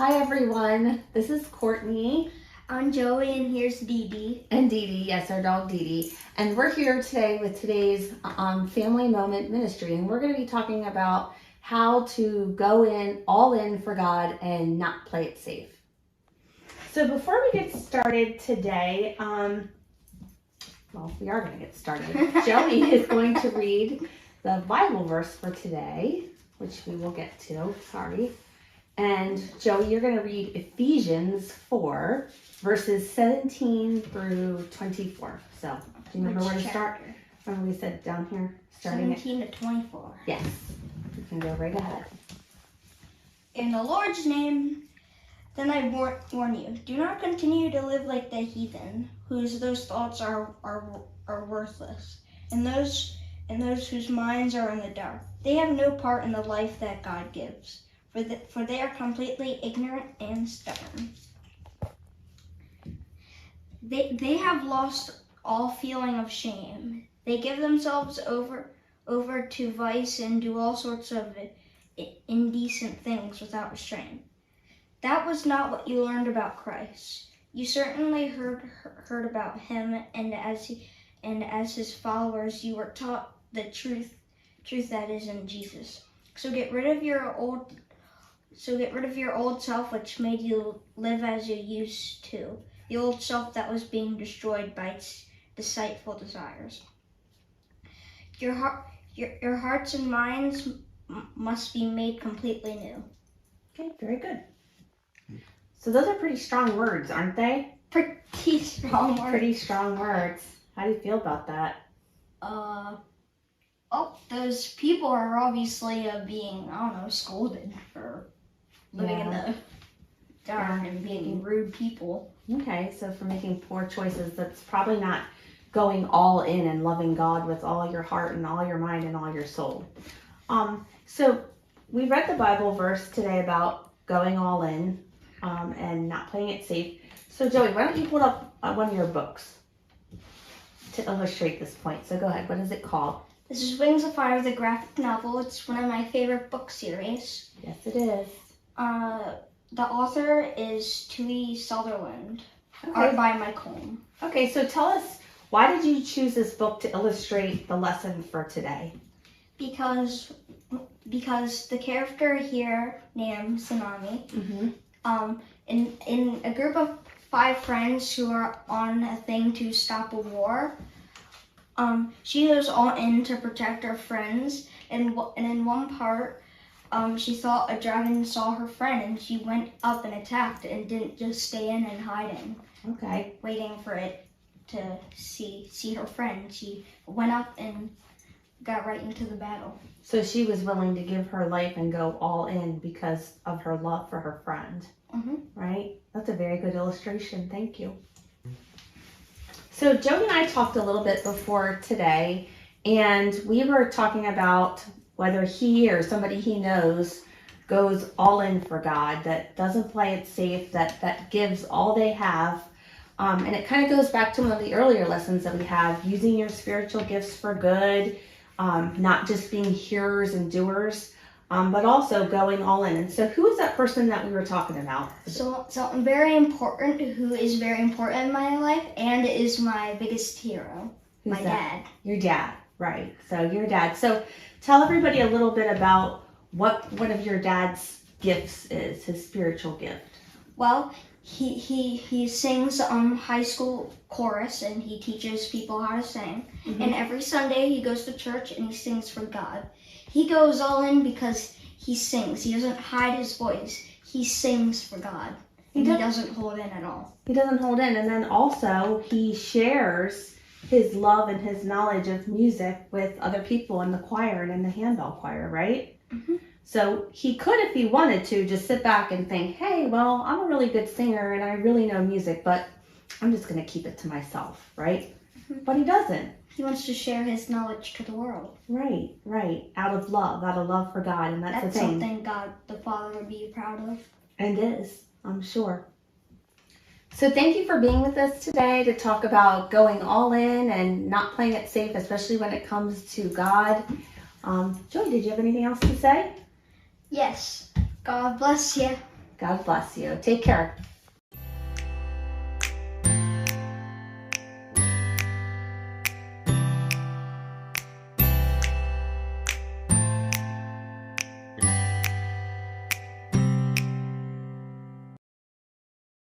Hi everyone, this is Courtney. I'm Joey and here's Dee Dee. And Dee Dee, yes, our dog Dee Dee. And we're here today with today's Family Moment Ministry. And we're going to be talking about how to go all in for God and not play it safe. So before we get started today, we are going to get started. Joey is going to read the Bible verse for today, which we will get to, And Joey, you're going to read Ephesians 4, verses 17 through 24. So, do you remember where to start? Remember we said down here? 17 to 24. Yes. You can go right ahead. In the Lord's name, then I warn you, do not continue to live like the heathen, whose those thoughts are worthless, and those whose minds are in the dark. They have no part in the life that God gives. For they are completely ignorant and stubborn. They have lost all feeling of shame. They give themselves over to vice and do all sorts of indecent things without restraint. That was not what you learned about Christ. You certainly heard about him, and as his followers, you were taught the truth that is in Jesus. So get rid of your old self, which made you live as you used to. The old self that was being destroyed by its deceitful desires. Your hearts and minds must be made completely new. Okay, very good. So those are pretty strong words, aren't they? Pretty strong words. Pretty strong words. How do you feel about that? Those people are obviously being, scolded for living in the dark and being rude people. Okay, so for making poor choices, that's probably not going all in and loving God with all your heart and all your mind and all your soul. So we read the Bible verse today about going all in and not playing it safe. So Joey, why don't you pull up one of your books to illustrate this point? So go ahead. What is it called? This is Wings of Fire, the graphic novel. It's one of my favorite book series. Yes, it is. The author is Tui Sutherland, Okay. art by Mike Holm. Okay, so tell us, why did you choose this book to illustrate the lesson for today? Because the character here named Tsunami, in a group of 5 friends who are on a thing to stop a war, she goes all in to protect her friends, and in one part, she thought a dragon saw her friend, and she went up and attacked and didn't just stay in and hiding. Okay. Waiting for it to see her friend. She went up and got right into the battle. So she was willing to give her life and go all in because of her love for her friend. Mm-hmm. Right? That's a very good illustration. Thank you. So Joey and I talked a little bit before today, and we were talking about whether he or somebody he knows goes all in for God, that doesn't play it safe, that gives all they have. And it kind of goes back to one of the earlier lessons that we have, using your spiritual gifts for good, not just being hearers and doers, but also going all in. And so who is that person that we were talking about? So someone very important, who is very important in my life and is my biggest hero. Who's my that? Dad. Your dad, right. So your dad. So tell everybody a little bit about what one of your dad's gifts is, his spiritual gift. Well, he sings high school chorus, and he teaches people how to sing. Mm-hmm. And every Sunday he goes to church and he sings for God. He goes all in because he sings. He doesn't hide his voice. He sings for God. He doesn't hold in at all. He doesn't hold in. And then also he shares his love and his knowledge of music with other people in the choir and in the handbell choir, right? Mm-hmm. So he could, if he wanted to, just sit back and think, hey, well, I'm a really good singer and I really know music, but I'm just going to keep it to myself, right? Mm-hmm. But he doesn't. He wants to share his knowledge to the world. Right. Out of love for God, and that's the thing. That's something God the Father would be proud of. And is, I'm sure. So thank you for being with us today to talk about going all in and not playing it safe, especially when it comes to God. Joey, did you have anything else to say? Yes. God bless you. God bless you. Take care.